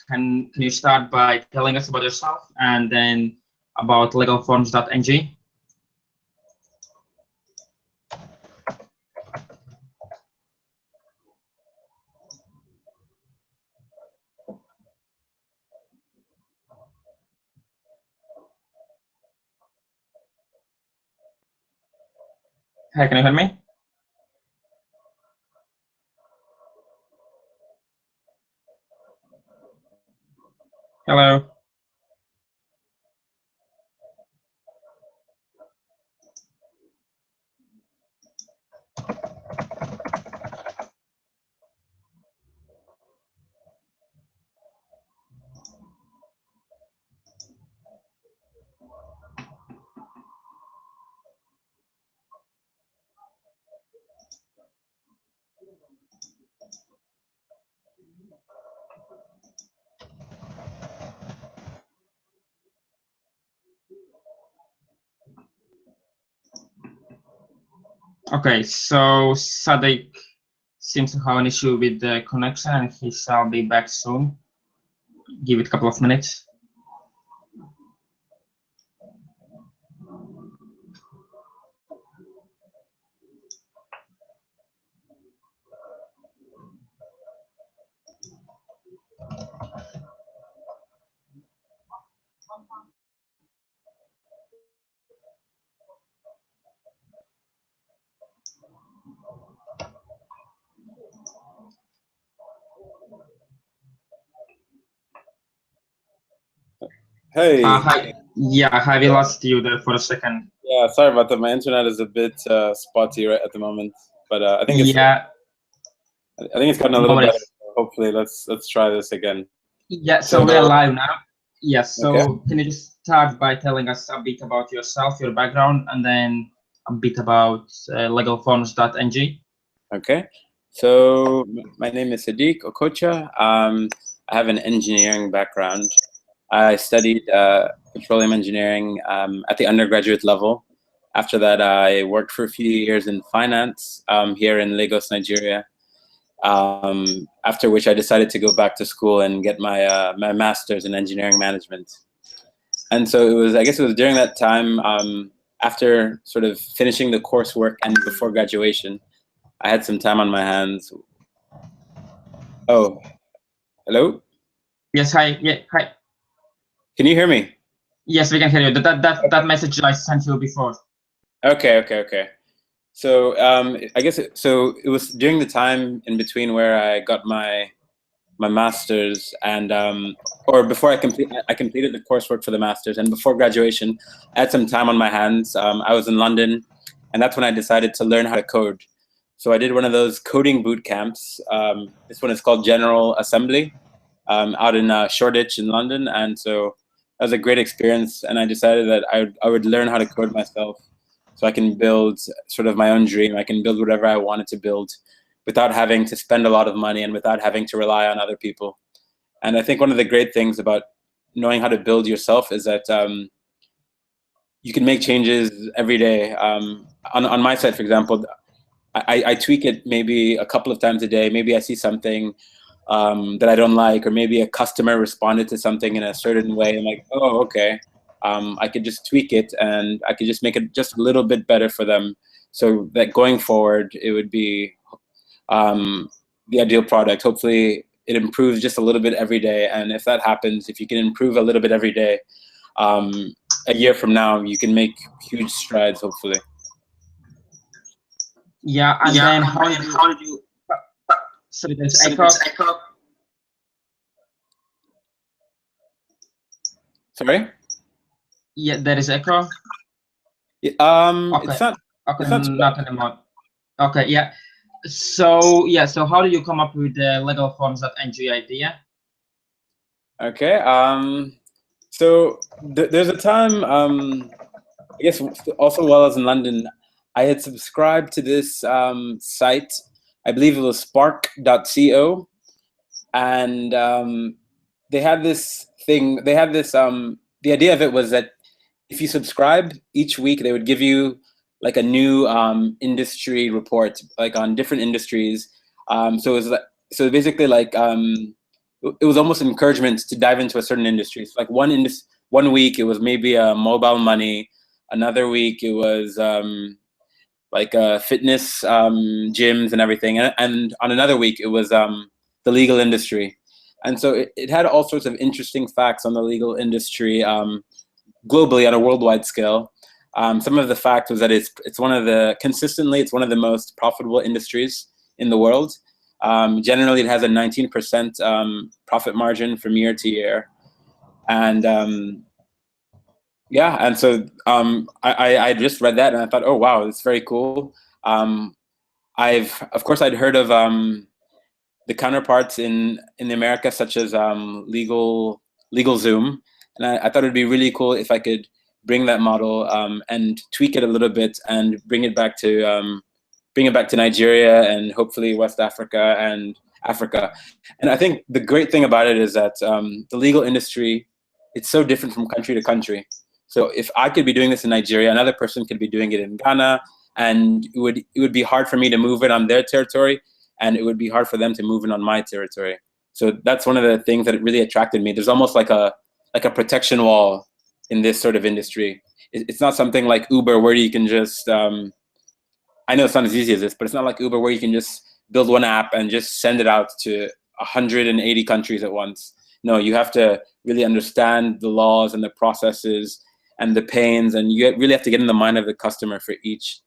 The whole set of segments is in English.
Can you start by telling us about yourself and then about legalforms.ng? Hi, can you hear me? Hello. Okay, so Sadiq seems to have an issue with the connection and he shall be back soon. Give it a couple of minutes. Hey. Hi. Yeah, we lost you there for a second. Yeah, sorry about that. My internet is a bit spotty right at the moment, but I think it's I think it's gotten a little better. Hopefully, let's try this again. Yeah, so we're live now. Yes. So okay. Can you just start by telling us a bit about yourself, your background, and then a bit about legalforms.ng? Okay. So my name is Sadiq Okocha. I have an engineering background. I studied petroleum engineering at the undergraduate level. After that, I worked for a few years in finance here in Lagos, Nigeria. After which I decided to go back to school and get my my master's in engineering management. And so it was, I guess it was during that time, after sort of finishing the coursework and before graduation, I had some time on my hands. Oh, hello? Yes, hi. Yeah, hi. Can you hear me? Yes, we can hear you. That message I sent you before. Okay. So I guess it was during the time in between where I got my master's and or before I completed the coursework for the master's, and before graduation I had some time on my hands. I was in London, and that's when I decided to learn how to code. So I did one of those coding boot camps. This one is called General Assembly, out in Shoreditch in London, and so that was a great experience, and I decided that I would learn how to code myself so I can build sort of my own dream. I can build whatever I wanted to build without having to spend a lot of money and without having to rely on other people. And I think one of the great things about knowing how to build yourself is that you can make changes every day. On my side, for example, I tweak it maybe a couple of times a day. Maybe I see something that I don't like, or maybe a customer responded to something in a certain way. I'm like, oh, okay. I could just tweak it and I could just make it just a little bit better for them, so that going forward, it would be the ideal product. Hopefully it improves just a little bit every day. And if that happens, if you can improve a little bit every day, a year from now, you can make huge strides, hopefully. Yeah, and then how did you sorry, there's echo. Sorry? Yeah, there is echo. Okay. It's not anymore. Okay, yeah. So how do you come up with the legalforms.ng idea? Okay. So there's a time, I guess also while I was in London, I had subscribed to this site. I believe it was spark.co, and they had this thing. They had this. The idea of it was that if you subscribe each week, they would give you like a new industry report, like on different industries. So it was like, so basically like it was almost an encouragement to dive into a certain industry. So like one week it was maybe mobile money, another week it was like fitness gyms and everything, and on another week it was the legal industry. And so it had all sorts of interesting facts on the legal industry globally on a worldwide scale. Some of the facts was that it's one of the most profitable industries in the world. Generally, it has a 19% profit margin from year to year, and yeah, and so I just read that and I thought, oh wow, it's very cool. Of course I'd heard of the counterparts in the Americas, such as LegalZoom, and I thought it'd be really cool if I could bring that model and tweak it a little bit and bring it back to Nigeria and hopefully West Africa and Africa. And I think the great thing about it is that the legal industry, it's so different from country to country. So if I could be doing this in Nigeria, another person could be doing it in Ghana, and it would be hard for me to move it on their territory, and it would be hard for them to move it on my territory. So that's one of the things that really attracted me. There's almost like a protection wall in this sort of industry. It's not something like Uber where you can just, I know it's not as easy as this, but it's not like Uber where you can just build one app and just send it out to 180 countries at once. No, you have to really understand the laws and the processes and the pains, and you really have to get in the mind of the customer for each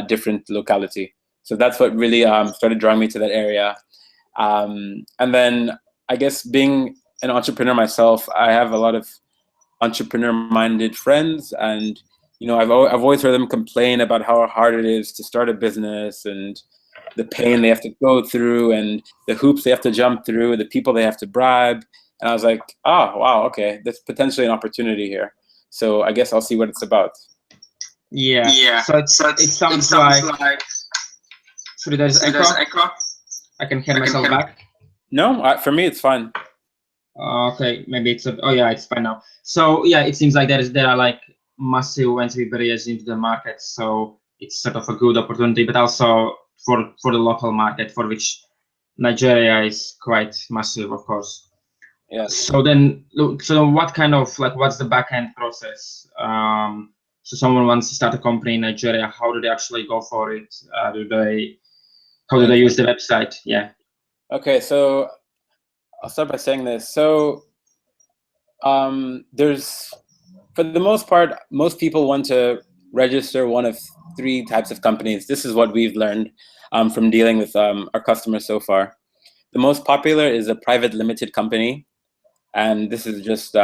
different locality. So that's what really started drawing me to that area. And then I guess being an entrepreneur myself, I have a lot of entrepreneur-minded friends, and I've always heard them complain about how hard it is to start a business and the pain they have to go through and the hoops they have to jump through, the people they have to bribe. And I was like, oh wow, okay, there's potentially an opportunity here. So I guess I'll see what it's about. Yeah. So it sounds like. Sorry, there's echo. I can hear myself back. No, for me it's fine. Okay, maybe it's oh yeah, it's fine now. So yeah, it seems like there are like massive entry barriers into the market. So it's sort of a good opportunity, but also for the local market, for which Nigeria is quite massive, of course. Yeah. So then, so what kind of what's the back-end process? So someone wants to start a company in Nigeria. How do they actually go for it? How do they use the website? Yeah. Okay, so I'll start by saying this. So there's, for the most part, most people want to register one of three types of companies. This is what we've learned from dealing with our customers so far. The most popular is a private limited company. And this is just,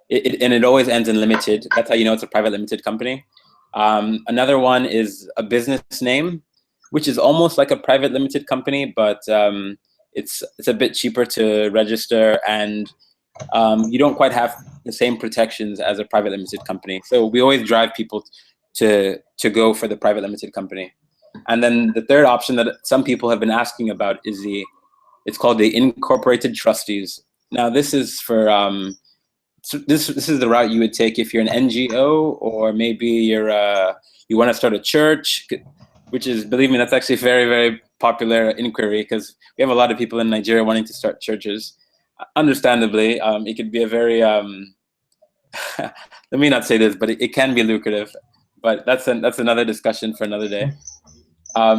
it always ends in limited. That's how you know it's a private limited company. Another one is a business name, which is almost like a private limited company, but it's a bit cheaper to register, and you don't quite have the same protections as a private limited company. So we always drive people to go for the private limited company. And then the third option that some people have been asking about is it's called the incorporated trustees. Now this is for so this is the route you would take if you're an NGO, or maybe you want to start a church, which is, believe me, that's actually a very, very popular inquiry, because we have a lot of people in Nigeria wanting to start churches. Understandably, it could be a very let me not say this, but it can be lucrative. But that's another discussion for another day.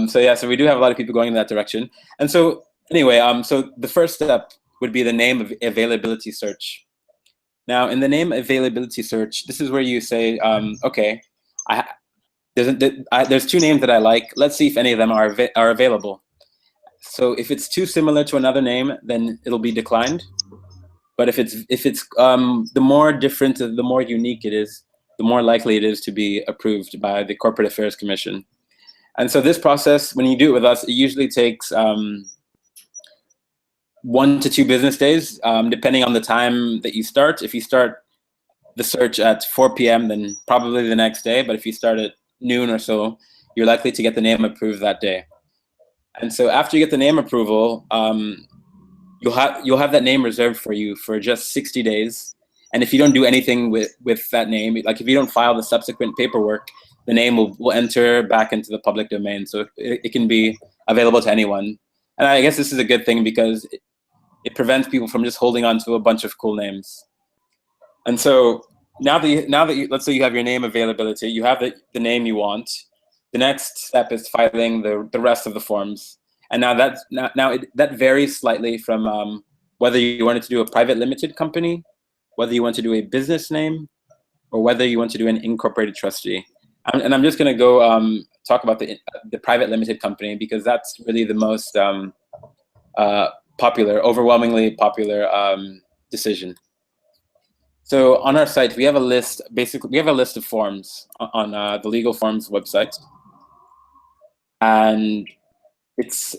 So yeah, so we do have a lot of people going in that direction. And so anyway, so the first step would be the name of availability search. Now, in the name availability search, this is where you say, okay, there's two names that I like. Let's see if any of them are available. So if it's too similar to another name, then it'll be declined. But if it's the more different, the more unique it is, the more likely it is to be approved by the Corporate Affairs Commission. And so this process, when you do it with us, it usually takes 1 to 2 business days, depending on the time that you start. If you start the search at 4 p.m., then probably the next day. But if you start at noon or so, you're likely to get the name approved that day. And so after you get the name approval, you'll have that name reserved for you for just 60 days. And if you don't do anything with that name, like if you don't file the subsequent paperwork, the name will enter back into the public domain. So it can be available to anyone. And I guess this is a good thing, because it prevents people from just holding on to a bunch of cool names. And so now that you, let's say you have your name availability, you have the name you want. The next step is filing the rest of the forms. And now that varies slightly from whether you wanted to do a private limited company, whether you want to do a business name, or whether you want to do an incorporated trustee. And I'm just going to go talk about the private limited company, because that's really the most overwhelmingly popular decision. So on our site, we have a list. Basically, we have a list of forms on the Legal Forms website, and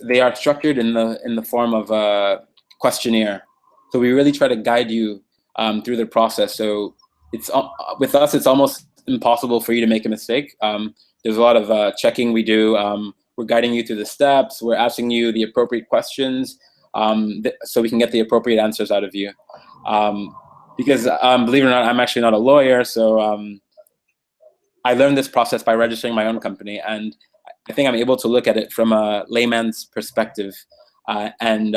they are structured in the form of a questionnaire. So we really try to guide you through the process. So it's with us, it's almost impossible for you to make a mistake. There's a lot of checking we do. We're guiding you through the steps. We're asking you the appropriate questions so we can get the appropriate answers out of you. Because believe it or not, I'm actually not a lawyer, so I learned this process by registering my own company, and I think I'm able to look at it from a layman's perspective, and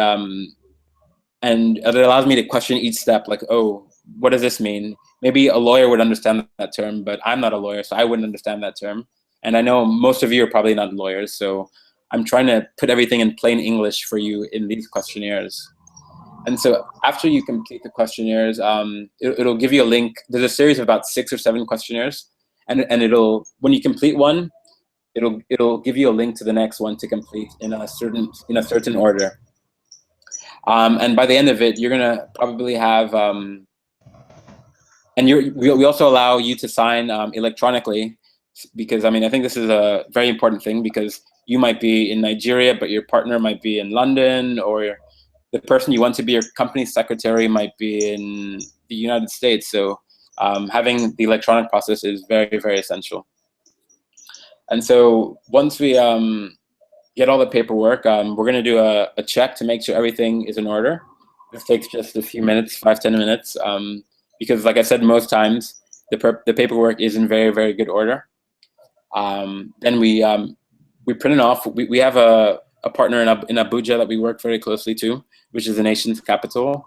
it allows me to question each step, like, oh, what does this mean? Maybe a lawyer would understand that term, but I'm not a lawyer, so I wouldn't understand that term. And I know most of you are probably not lawyers, so I'm trying to put everything in plain English for you in these questionnaires. And so after you complete the questionnaires, it'll give you a link. There's a series of about 6 or 7 questionnaires, and when you complete one, it'll give you a link to the next one to complete in a certain order. And by the end of it, you're gonna probably have, we also allow you to sign electronically, because I mean, I think this is a very important thing, because you might be in Nigeria, but your partner might be in London, or the person you want to be your company secretary might be in the United States. So having the electronic process is very, very essential. And so once we get all the paperwork, we're going to do a check to make sure everything is in order. This takes just a few minutes, 5-10 minutes, because like I said, most times the paperwork is in very, very good order. Then we print it off. We have a partner in Abuja that we work very closely to, which is the nation's capital.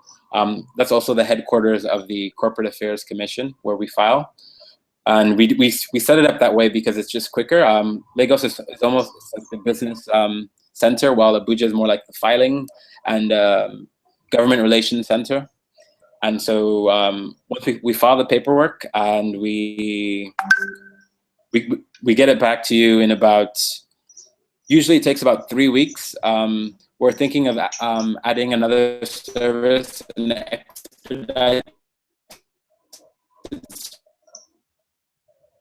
That's also the headquarters of the Corporate Affairs Commission, where we file. And we set it up that way because it's just quicker. Lagos is almost like the business center, while Abuja is more like the filing and government relations center. And so once we file the paperwork, and we get it back to you in about, usually it takes about 3 weeks. We're thinking of adding another service, an expedited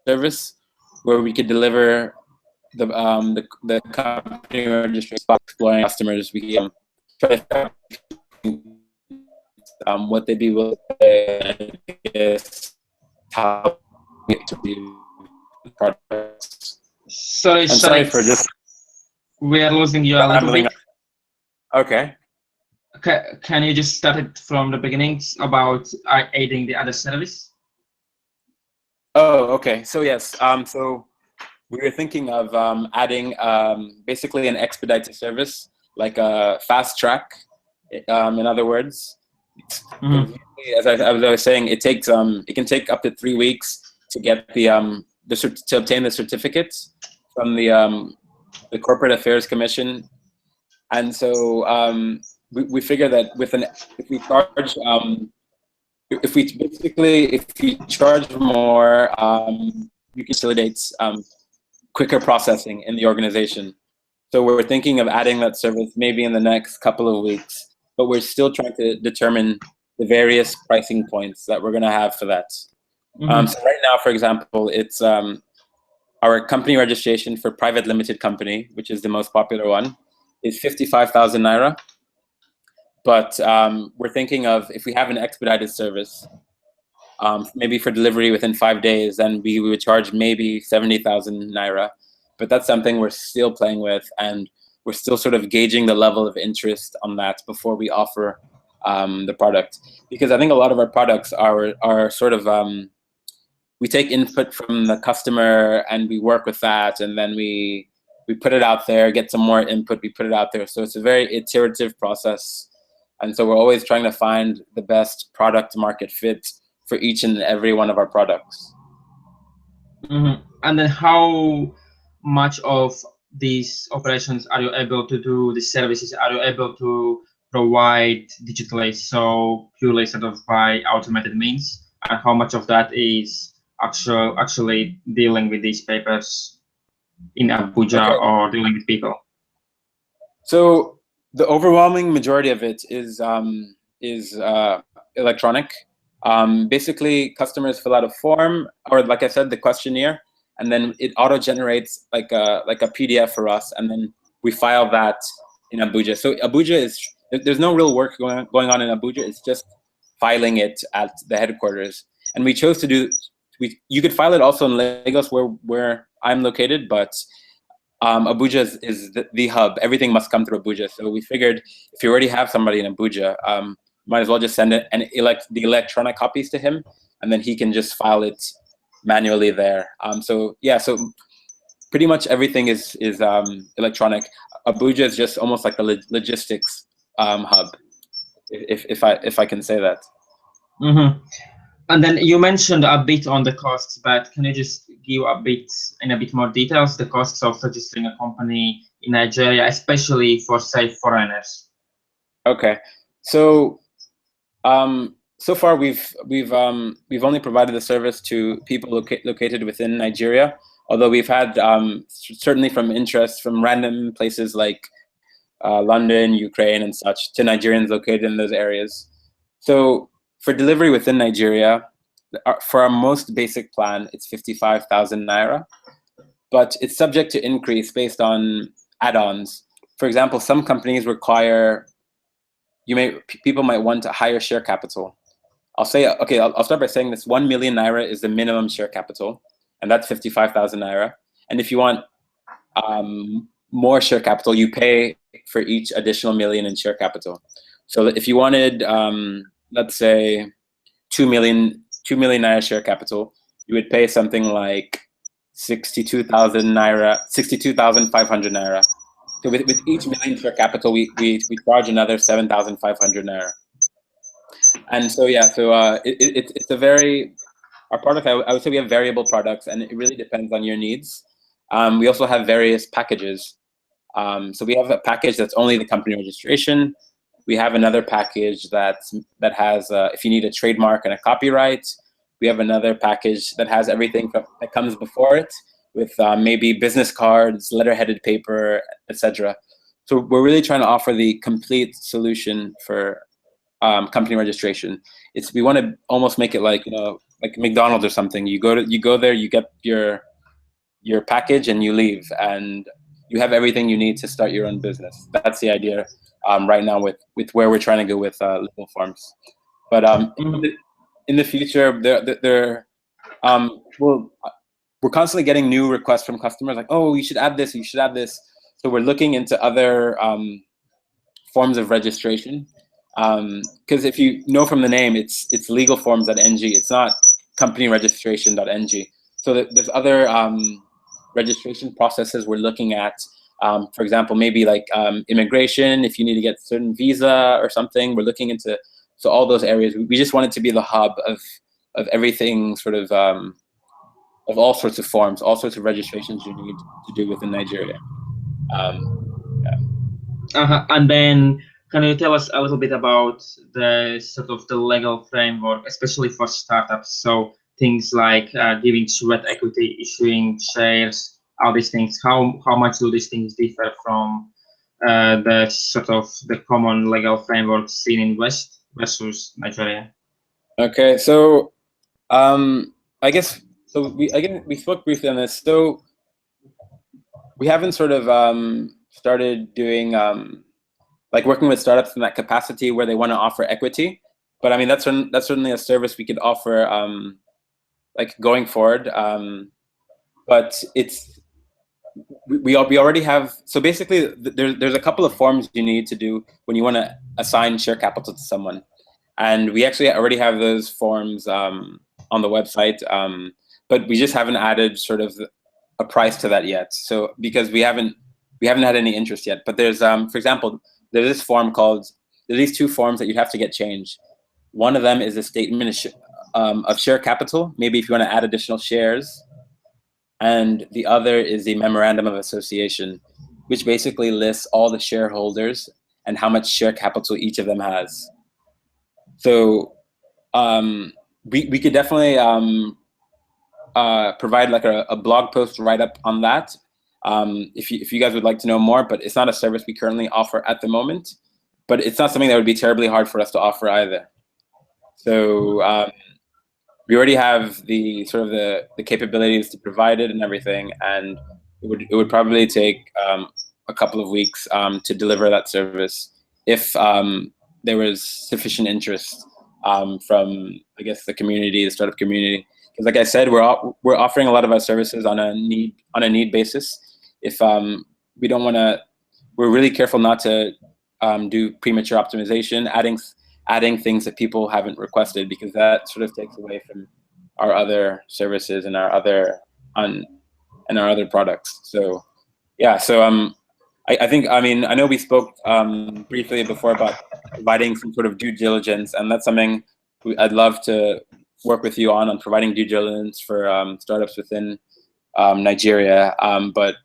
service, where we could deliver the company registration by exploring customers. We try to what they'd be willing to pay, how to do products. Sorry for this. We are losing you a little bit. Okay. Can you just start it from the beginnings about adding the other service? Oh, okay. So yes. So we were thinking of adding basically an expedited service, like a fast track. In other words, as I was saying, it can take up to 3 weeks to get to obtain the certificates from the Corporate Affairs Commission. And so we figure that if we charge more, you can facilitate quicker processing in the organization. So we're thinking of adding that service maybe in the next couple of weeks, but we're still trying to determine the various pricing points that we're going to have for that. So right now, for example, it's our company registration for private limited company, which is the most popular one, is 55,000 naira. But we're thinking of, if we have an expedited service, maybe for delivery within 5 days, then we would charge maybe 70,000 naira. But that's something we're still playing with, and we're still sort of gauging the level of interest on that before we offer the product. Because I think a lot of our products are sort of, we take input from the customer and we work with that, and then we put it out there, get some more input, we put it out there. So it's a very iterative process. And so we're always trying to find the best product market fit for each and every one of our products. And then how much of these operations are you able to do, the services are you able to provide digitally, so purely sort of by automated means, and how much of that is actually dealing with these papers in Abuja or dealing with people? So the overwhelming majority of it is electronic. Basically, customers fill out a form, or like I said, the questionnaire, and then it auto-generates like a PDF for us, and then we file that in Abuja. So Abuja is, there's no real work going on in Abuja. It's just filing it at the headquarters. And we chose to do, you could file it also in Lagos where I'm located, but Abuja is the hub. Everything must come through Abuja. So we figured if you already have somebody in Abuja, might as well just send it and the electronic copies to him, and then he can just file it manually there. So yeah, so pretty much everything is electronic. Abuja is just almost like a logistics hub, if I can say that. And then you mentioned a bit on the costs, but can you just give a bit more details, the costs of registering a company in Nigeria, especially for, say, foreigners? Okay, so so far we've only provided the service to people located within Nigeria, although we've had certainly from interest from random places like London, Ukraine, and such, to Nigerians located in those areas. So for delivery within Nigeria, for our most basic plan, it's 55,000 naira, but it's subject to increase based on add-ons. For example, some companies require, people might want a higher share capital. I'll start by saying this: 1 million naira is the minimum share capital, and that's 55,000 naira. And if you want more share capital, you pay for each additional million in share capital. So if you wanted, let's say, 2 million naira share capital, you would pay something like 62,000 naira, 62,500 naira. So with each million share capital, we charge another 7,500 naira. And so yeah, so it's a very, our product, I would say we have variable products, and it really depends on your needs. We also have various packages. So we have a package that's only the company registration. We have another package that has, if you need a trademark and a copyright. We have another package that has everything that comes before it, with maybe business cards, letterheaded paper, etc. So we're really trying to offer the complete solution for company registration. We want to almost make it like, like McDonald's or something. You go there, you get your package, and you leave, and you have everything you need to start your own business. That's the idea right now with where we're trying to go with legal forms. But in the future, we're constantly getting new requests from customers like, oh, you should add this, you should add this. So we're looking into other forms of registration. Because if you know from the name, it's legalforms.ng. It's not companyregistration.ng. So there's other registration processes we're looking at. For example, maybe like immigration, if you need to get a certain visa or something, we're looking into all those areas. We just want it to be the hub of everything, sort of all sorts of forms, all sorts of registrations you need to do within Nigeria. And then can you tell us a little bit about the sort of the legal framework, especially for startups? So things like giving sweat equity, issuing shares, all these things. How much do these things differ from the sort of the common legal framework seen in West versus Nigeria? Okay, so I guess so. We spoke briefly on this. So we haven't sort of started doing like working with startups in that capacity where they want to offer equity. But I mean, that's certainly a service we could offer like going forward. But we already have, so basically there's a couple of forms you need to do when you want to assign share capital to someone. And we actually already have those forms on the website, but we just haven't added sort of a price to that yet. So because we haven't had any interest yet. But there's, for example, there's this form called there are these two forms that you'd have to get changed. One of them is a statement of share capital, maybe if you want to add additional shares. And the other is the memorandum of association, which basically lists all the shareholders and how much share capital each of them has. So we could definitely provide like a blog post write up on that if you guys would like to know more, but it's not a service we currently offer at the moment, but it's not something that would be terribly hard for us to offer either. So we already have the sort of the capabilities to provide it and everything, and it would probably take a couple of weeks to deliver that service if there was sufficient interest from, I guess, the community, the startup community. Because like I said, we're offering a lot of our services on a need basis. If we don't want to, we're really careful not to do premature optimization, adding things that people haven't requested, because that sort of takes away from our other services and our other products. So yeah, so I think, I mean, I know we spoke briefly before about providing some sort of due diligence, and that's something I'd love to work with you on providing due diligence for startups within Nigeria. But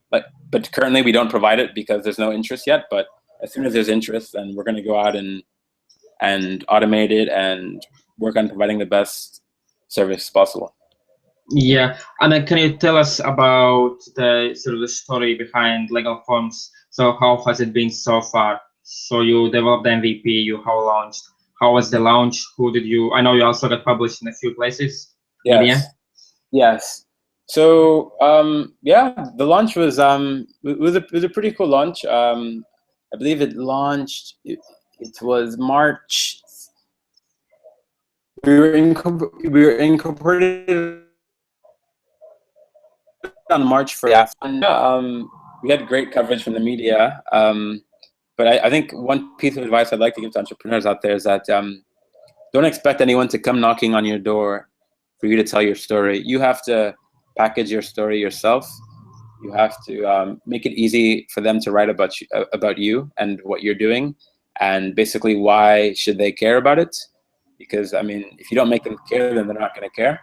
currently we don't provide it because there's no interest yet. But as soon as there's interest, then we're going to go out and automate it and work on providing the best service possible. Yeah, and can you tell us about the sort of the story behind Legal Forms? So how has it been so far? So you developed the MVP, you how launched. How was the launch? Who did you? I know you also got published in a few places. Yes. Media. Yes. So yeah, the launch was it was a pretty cool launch. I believe it launched. It was March. We were incorporated on March 1st. And, we had great coverage from the media. But I think one piece of advice I'd like to give to entrepreneurs out there is that don't expect anyone to come knocking on your door for you to tell your story. You have to package your story yourself. You have to make it easy for them to write about you and what you're doing, and basically why should they care about it? Because I mean, if you don't make them care, then they're not going to care.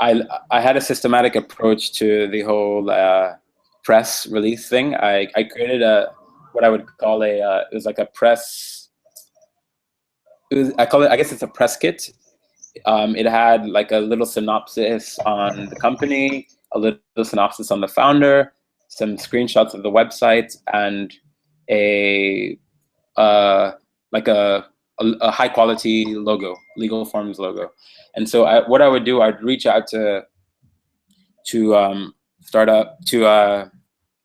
I had a systematic approach to the whole press release thing. I created what I would call it was like a press. I guess it's a press kit. It had like a little synopsis on the company, a little synopsis on the founder, some screenshots of the website, and a high quality logo, Legal Forms logo. And so what I would do, I'd reach out to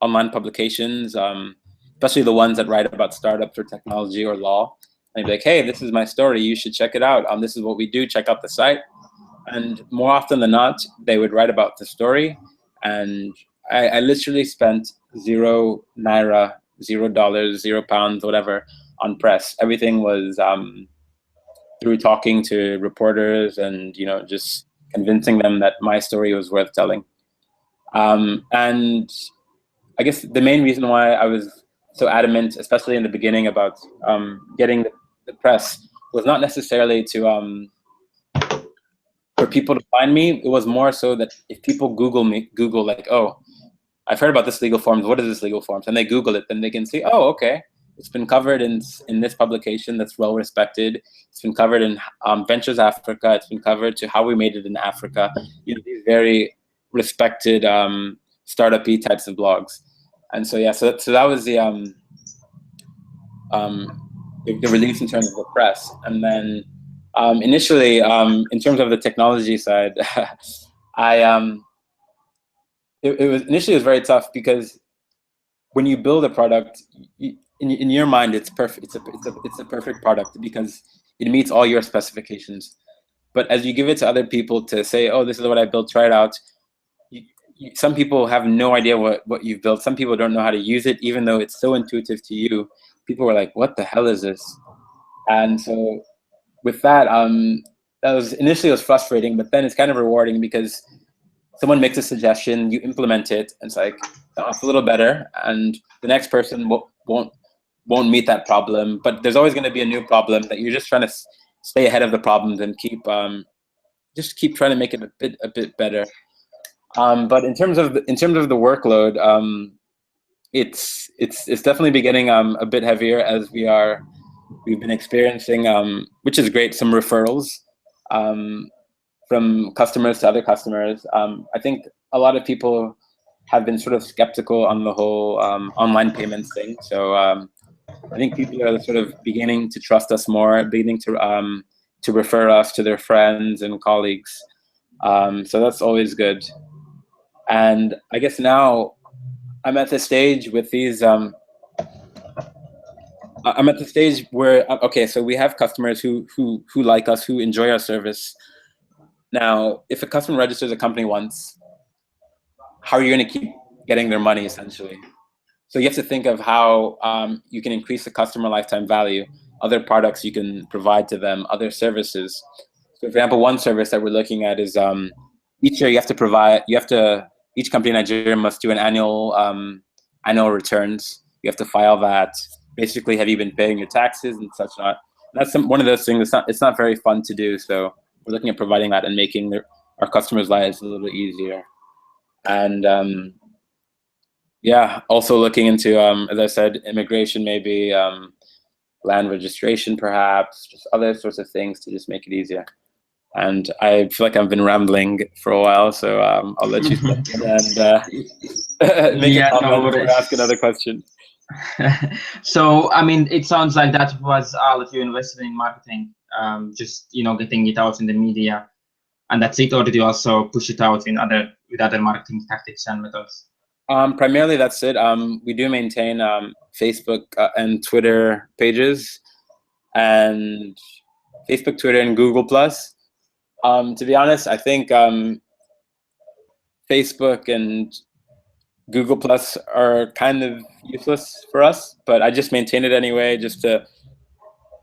online publications, especially the ones that write about startups or technology or law. And I'd be like, hey, this is my story. You should check it out. This is what we do. Check out the site. And more often than not, they would write about the story. And I literally spent $0, $0, £0, whatever, on press. Everything was through talking to reporters and just convincing them that my story was worth telling. And I guess the main reason why I was so adamant, especially in the beginning, about getting the press was not necessarily to for people to find me. It was more so that if people Google like, oh, I've heard about this Legal Forms. What is this Legal Forms? And they Google it, then they can see, oh, okay, it's been covered in this publication that's well respected. It's been covered in Ventures Africa. It's been covered to How We Made It in Africa. These very respected startup-y types of blogs. And so yeah, so that was the release in terms of the press. And then initially, in terms of the technology side, it was initially very tough, because when you build a product, in your mind it's perfect. It's a perfect product because it meets all your specifications. But as you give it to other people to say, oh, this is what I built, try it out, some people have no idea what you've built. Some people don't know how to use it, even though it's so intuitive to you. People were like, what the hell is this? And so with that, that was initially, it was frustrating, but then it's kind of rewarding, because someone makes a suggestion, you implement it, and it's like, oh, it's a little better, and the next person won't won't meet that problem, but there's always going to be a new problem that you're just trying to stay ahead of the problems and just keep trying to make it a bit better. But in terms of the workload, it's definitely been getting a bit heavier as we've been experiencing, which is great, some referrals from customers to other customers. I think a lot of people have been sort of skeptical on the whole online payments thing. So I think people are sort of beginning to trust us more, beginning to refer us to their friends and colleagues. So that's always good. And I guess now I'm at the stage with these. I'm at the stage where okay, so we have customers who like us, who enjoy our service. Now, if a customer registers a company once, how are you going to keep getting their money essentially? So you have to think of how you can increase the customer lifetime value, other products you can provide to them, other services. So for example, one service that we're looking at is each year each company in Nigeria must do an annual returns. You have to file that. Basically, have you been paying your taxes and such not? That's one of those things. It's not very fun to do. So we're looking at providing that and making our customers' lives a little bit easier. And yeah, also looking into, as I said, immigration, maybe land registration, perhaps, just other sorts of things to just make it easier. And I feel like I've been rambling for a while, so I'll let you step in and make a comment or ask another question. So, I mean, it sounds like that was all that you invested in marketing, just, getting it out in the media, and that's it, or did you also push it out with other marketing tactics and methods? Primarily, that's it. We do maintain Facebook and Twitter pages, and Facebook, Twitter, and Google+. To be honest, I think Facebook and Google Plus are kind of useless for us, but I just maintain it anyway, just to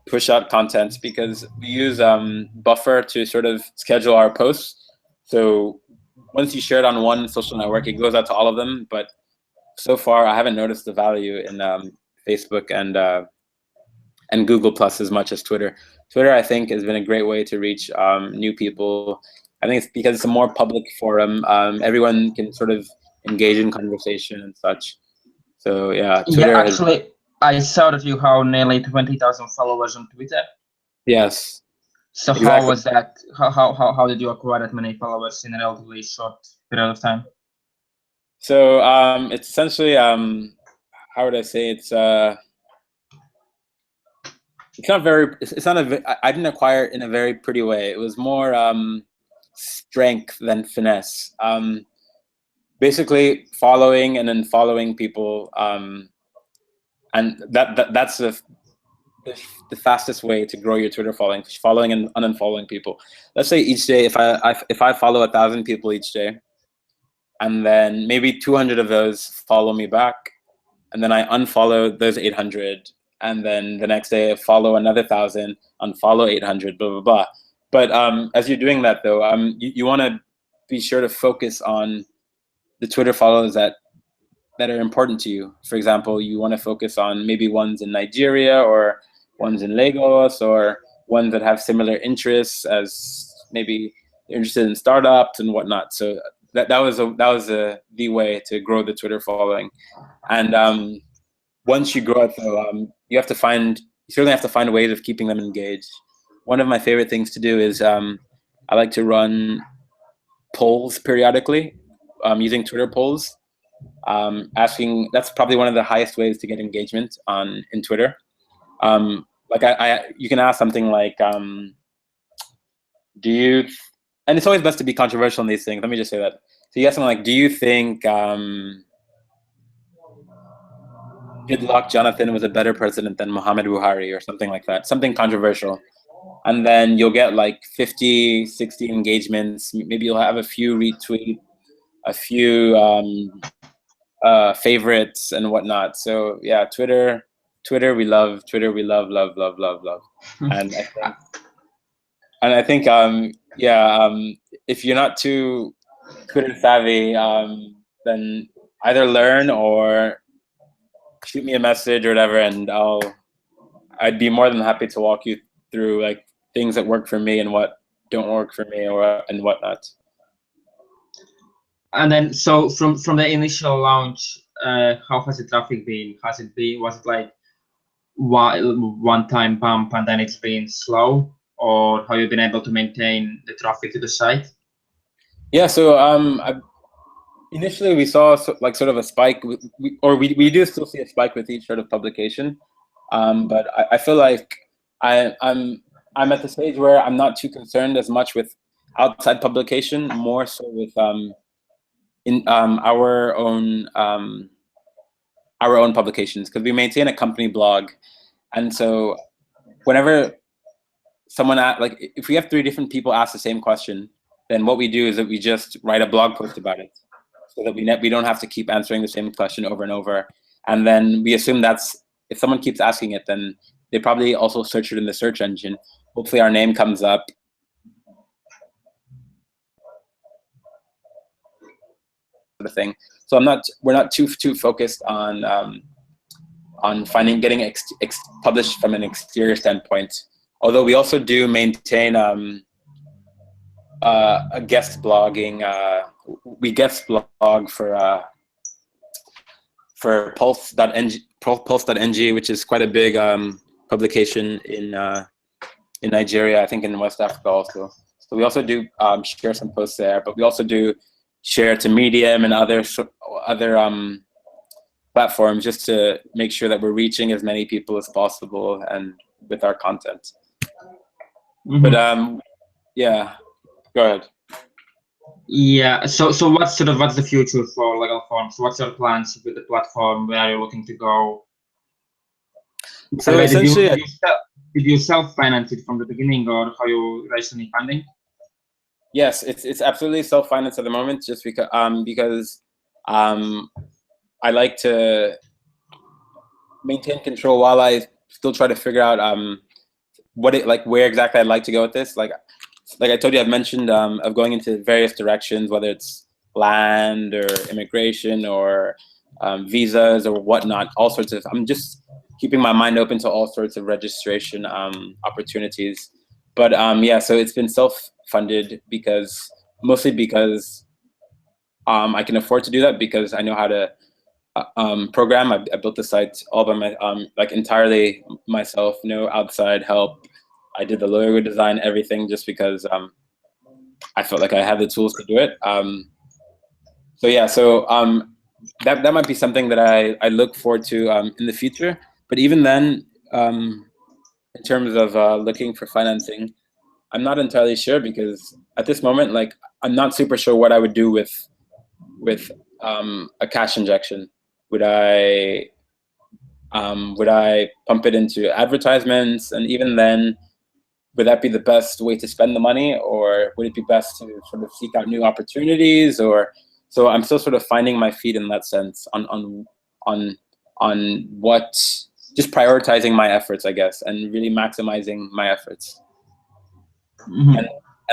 push out content, because we use Buffer to sort of schedule our posts. So once you share it on one social network, it goes out to all of them. But so far, I haven't noticed the value in Facebook and Google Plus as much as Twitter. Twitter, I think, has been a great way to reach new people. I think it's because it's a more public forum. Everyone can sort of engage in conversation and such. So yeah, Twitter. Yeah, actually, I saw that you have nearly 20,000 followers on Twitter. Yes. So exactly. How was that? How did you acquire that many followers in a relatively short period of time? So it's essentially how would I say, it's not very. It's not a. I didn't acquire it in a very pretty way. It was more strength than finesse. Basically, following and then following people, and that's the fastest way to grow your Twitter following. Following and unfollowing people. Let's say each day, if I follow 1,000 people each day, and then maybe 200 of those follow me back, and then I unfollow those 800. And then the next day, follow another 1,000, unfollow 800, blah, blah, blah. But as you're doing that, though, you want to be sure to focus on the Twitter follows that are important to you. For example, you want to focus on maybe ones in Nigeria, or ones in Lagos, or ones that have similar interests, as maybe they're interested in startups and whatnot. So that was the way to grow the Twitter following. And once you grow it, though, you certainly have to find ways of keeping them engaged. One of my favorite things to do is I like to run polls periodically, using Twitter polls, asking. That's probably one of the highest ways to get engagement in Twitter. Like you can ask something like, do you? And it's always best to be controversial in these things. Let me just say that. So you ask something like, do you think Goodluck Jonathan was a better president than Muhammad Buhari, or something like that, something controversial. And then you'll get like 50, 60 engagements. Maybe you'll have a few retweets, a few favorites and whatnot. So yeah, Twitter we love. Twitter we love. And I think if you're not too Twitter savvy, then either learn or shoot me a message or whatever, and I'd be more than happy to walk you through like things that work for me and what don't work for me and whatnot. And then, so from the initial launch, how has the traffic been? Was it like one time bump and then it's been slow, or have you been able to maintain the traffic to the site? Yeah, so initially we saw like sort of a spike, we do still see a spike with each sort of publication, but I feel like I'm at the stage where I'm not too concerned as much with outside publication, more so with our own publications, because we maintain a company blog, and so whenever someone like if we have 3 different people ask the same question, then what we do is that we just write a blog post about it, so that we don't have to keep answering the same question over and over. And then we assume that's, if someone keeps asking it, then they probably also search it in the search engine. Hopefully our name comes up. Sort of thing. So we're not too focused on getting published from an exterior standpoint. Although we also do maintain a guest blogging. We guest blog for Pulse.ng, which is quite a big publication in Nigeria, I think in West Africa also. So we also do share some posts there, but we also do share to Medium and other platforms, just to make sure that we're reaching as many people as possible and with our content. Mm-hmm. But yeah, go ahead. Yeah. So what's the future for Legal Forms? What's your plans with the platform? Where are you looking to go? So essentially, did you self-finance it from the beginning, or how you raised any funding? Yes, it's absolutely self-financed at the moment, just because I like to maintain control while I still try to figure out where exactly I'd like to go with this. Like I told you, I've mentioned of going into various directions, whether it's land or immigration or visas or whatnot, all sorts of. I'm just keeping my mind open to all sorts of registration opportunities. But yeah, so it's been self-funded mostly because I can afford to do that, because I know how to program. I built the site all by my entirely myself, no outside help. I did the logo design, everything, just because I felt like I had the tools to do it. So yeah, so that might be something that I look forward to in the future. But even then, in terms of looking for financing, I'm not entirely sure, because at this moment, like, I'm not super sure what I would do with a cash injection. Would I pump it into advertisements? And even then, would that be the best way to spend the money, or would it be best to sort of seek out new opportunities? Or so I'm still sort of finding my feet in that sense on what, just prioritizing my efforts, I guess, and really maximizing my efforts. Mm-hmm. And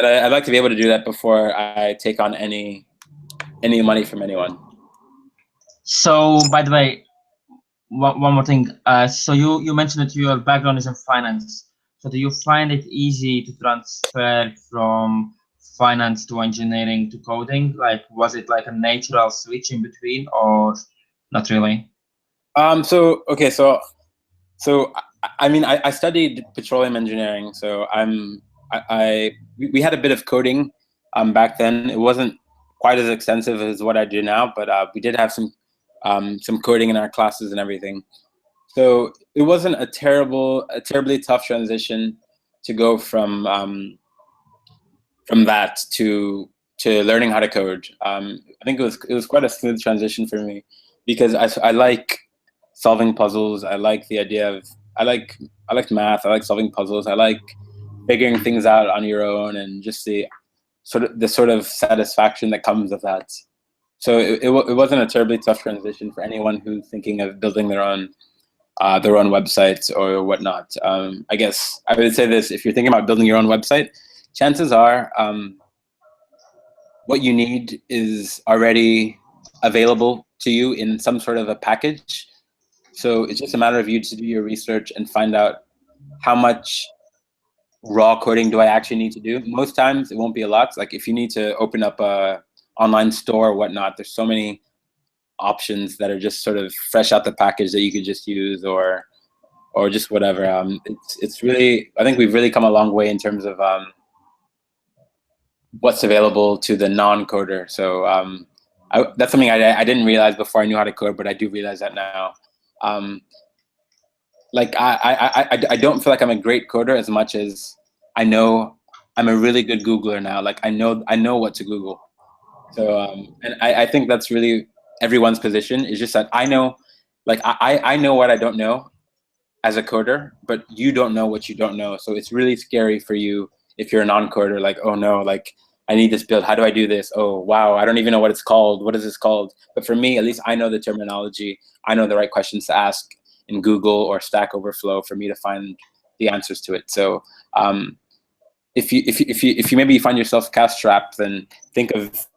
I'd like to be able to do that before I take on any money from anyone. So, by the way, one more thing. So you mentioned that your background is in finance. So do you find it easy to transfer from finance to engineering to coding? Like, was it like a natural switch in between, or not really? So I mean, I studied petroleum engineering, so we had a bit of coding back then. It wasn't quite as extensive as what I do now, but we did have some coding in our classes and everything. So it wasn't a terribly tough transition to go from that to learning how to code. I think it was quite a smooth transition for me, because I like solving puzzles. I like the idea of I like math. I like solving puzzles. I like figuring things out on your own, and just the sort of satisfaction that comes with that. So it wasn't a terribly tough transition for anyone who's thinking of building their own websites or whatnot. I guess I would say this: if you're thinking about building your own website, chances are what you need is already available to you in some sort of a package. So it's just a matter of you to do your research and find out how much raw coding do I actually need to do. Most times it won't be a lot. Like if you need to open up a online store or whatnot, there's so many options that are just sort of fresh out the package that you could just use, or just whatever. It's really, I think we've really come a long way in terms of what's available to the non-coder. So that's something I didn't realize before I knew how to code, but I do realize that now. Like I don't feel like I'm a great coder as much as I know I'm a really good Googler now. Like I know what to Google. So and I think that's really everyone's position, is just that I know, like I know what I don't know as a coder, but you don't know what you don't know. So it's really scary for you if you're a non-coder, like, oh no, like I need this build. How do I do this? Oh, wow, I don't even know what it's called. What is this called? But for me, at least I know the terminology. I know the right questions to ask in Google or Stack Overflow for me to find the answers to it. So if you maybe find yourself cash-strapped, then think of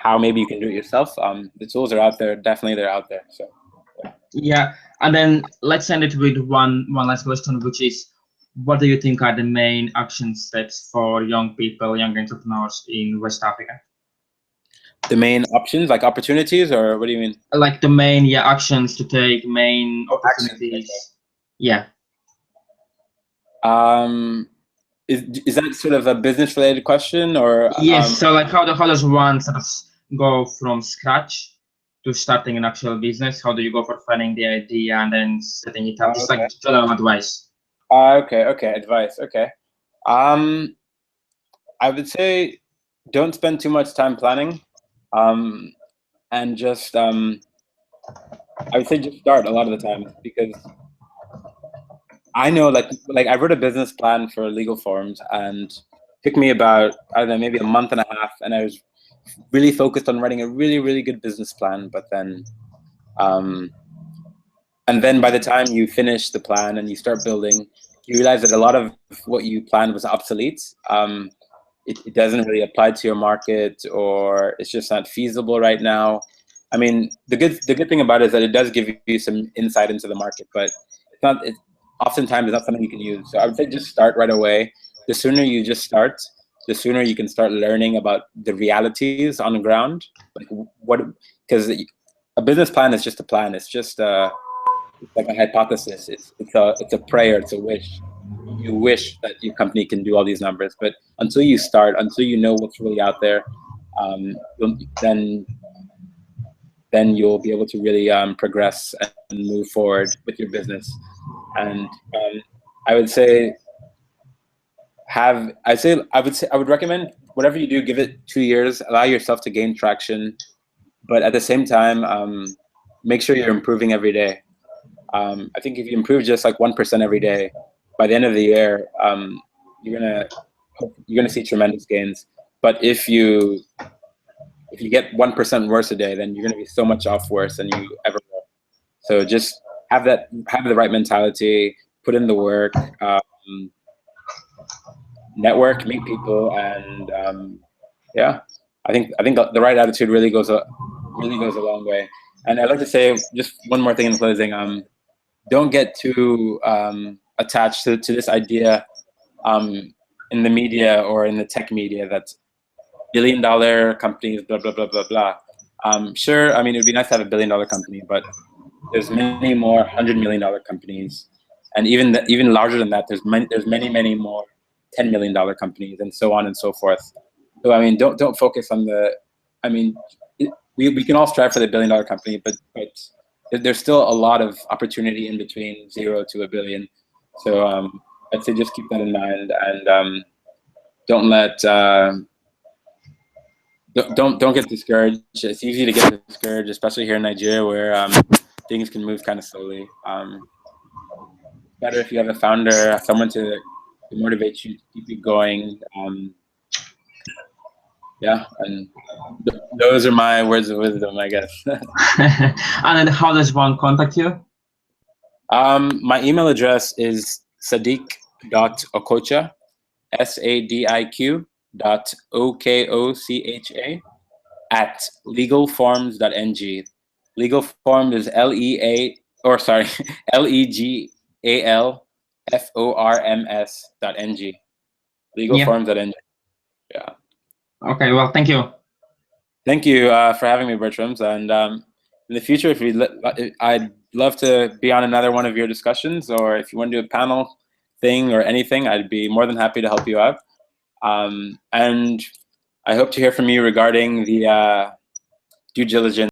how maybe you can do it yourself. The tools are out there. Definitely, they're out there. So Yeah, and then let's end it with one last question, which is, what do you think are the main action steps for young people, young entrepreneurs in West Africa? the main options, like opportunities, or what do you mean? Like the main actions to take, main opportunities. Okay. Yeah. Is that sort of a business related question, or Yes. So like how does one sort of go from scratch to starting an actual business? How do you go for finding the idea and then setting it up? Just like general advice. Okay, advice. Okay. I would say don't spend too much time planning, and just I would say just start a lot of the time, because I know, like I wrote a business plan for legal forms, and it took me about, I don't know, maybe a month and a half, and I was really focused on writing a really good business plan. But then and then by the time you finish the plan and you start building, you realize that a lot of what you planned was obsolete. It doesn't really apply to your market, or it's just not feasible right now. I mean, the good thing about it is that it does give you some insight into the market, but oftentimes it's not something you can use. So I would say just start right away. The sooner you just start, the sooner you can start learning about the realities on the ground. Like because a business plan is just a plan. It's just it's like a hypothesis. It's a prayer. It's a wish. You wish that your company can do all these numbers, but until you start, until you know what's really out there, then you'll be able to really progress and move forward with your business. And I would say I would recommend, whatever you do, give it 2 years, allow yourself to gain traction, but at the same time, make sure you're improving every day. I think if you improve just like 1% every day, by the end of the year, you're gonna see tremendous gains. But if you get 1% worse a day, then you're gonna be so much off worse than you ever were. So just have the right mentality, put in the work, network, meet people, and yeah, I think the right attitude really goes a long way. And I'd like to say just one more thing in closing. Don't get too attached to this idea in the media or in the tech media that billion-dollar companies, blah blah blah blah blah. Sure, I mean, it'd be nice to have a billion-dollar company, but there's many more $100 million companies, and even larger than that, there's many more $10 million companies, and so on and so forth. So I mean, don't focus on the. I mean, we can all strive for the billion-dollar company, but there's still a lot of opportunity in between 0 to $1 billion. So I'd say just keep that in mind, and don't get discouraged. It's easy to get discouraged, especially here in Nigeria, where things can move kind of slowly. Better if you have a founder, someone to motivate you to keep you going. Yeah, and those are my words of wisdom, I guess. And then how does one contact you? My email address is sadiq.okocha, SADIQ.OKOCHA @legalforms.ng. Legal Forms is or sorry, legalforms.ng. Yeah. Legalforms.ng. Yeah. Okay. Well, thank you. Thank you for having me, Bertrams. And in the future, if I'd love to be on another one of your discussions, or if you want to do a panel thing or anything, I'd be more than happy to help you out. And I hope to hear from you regarding the due diligence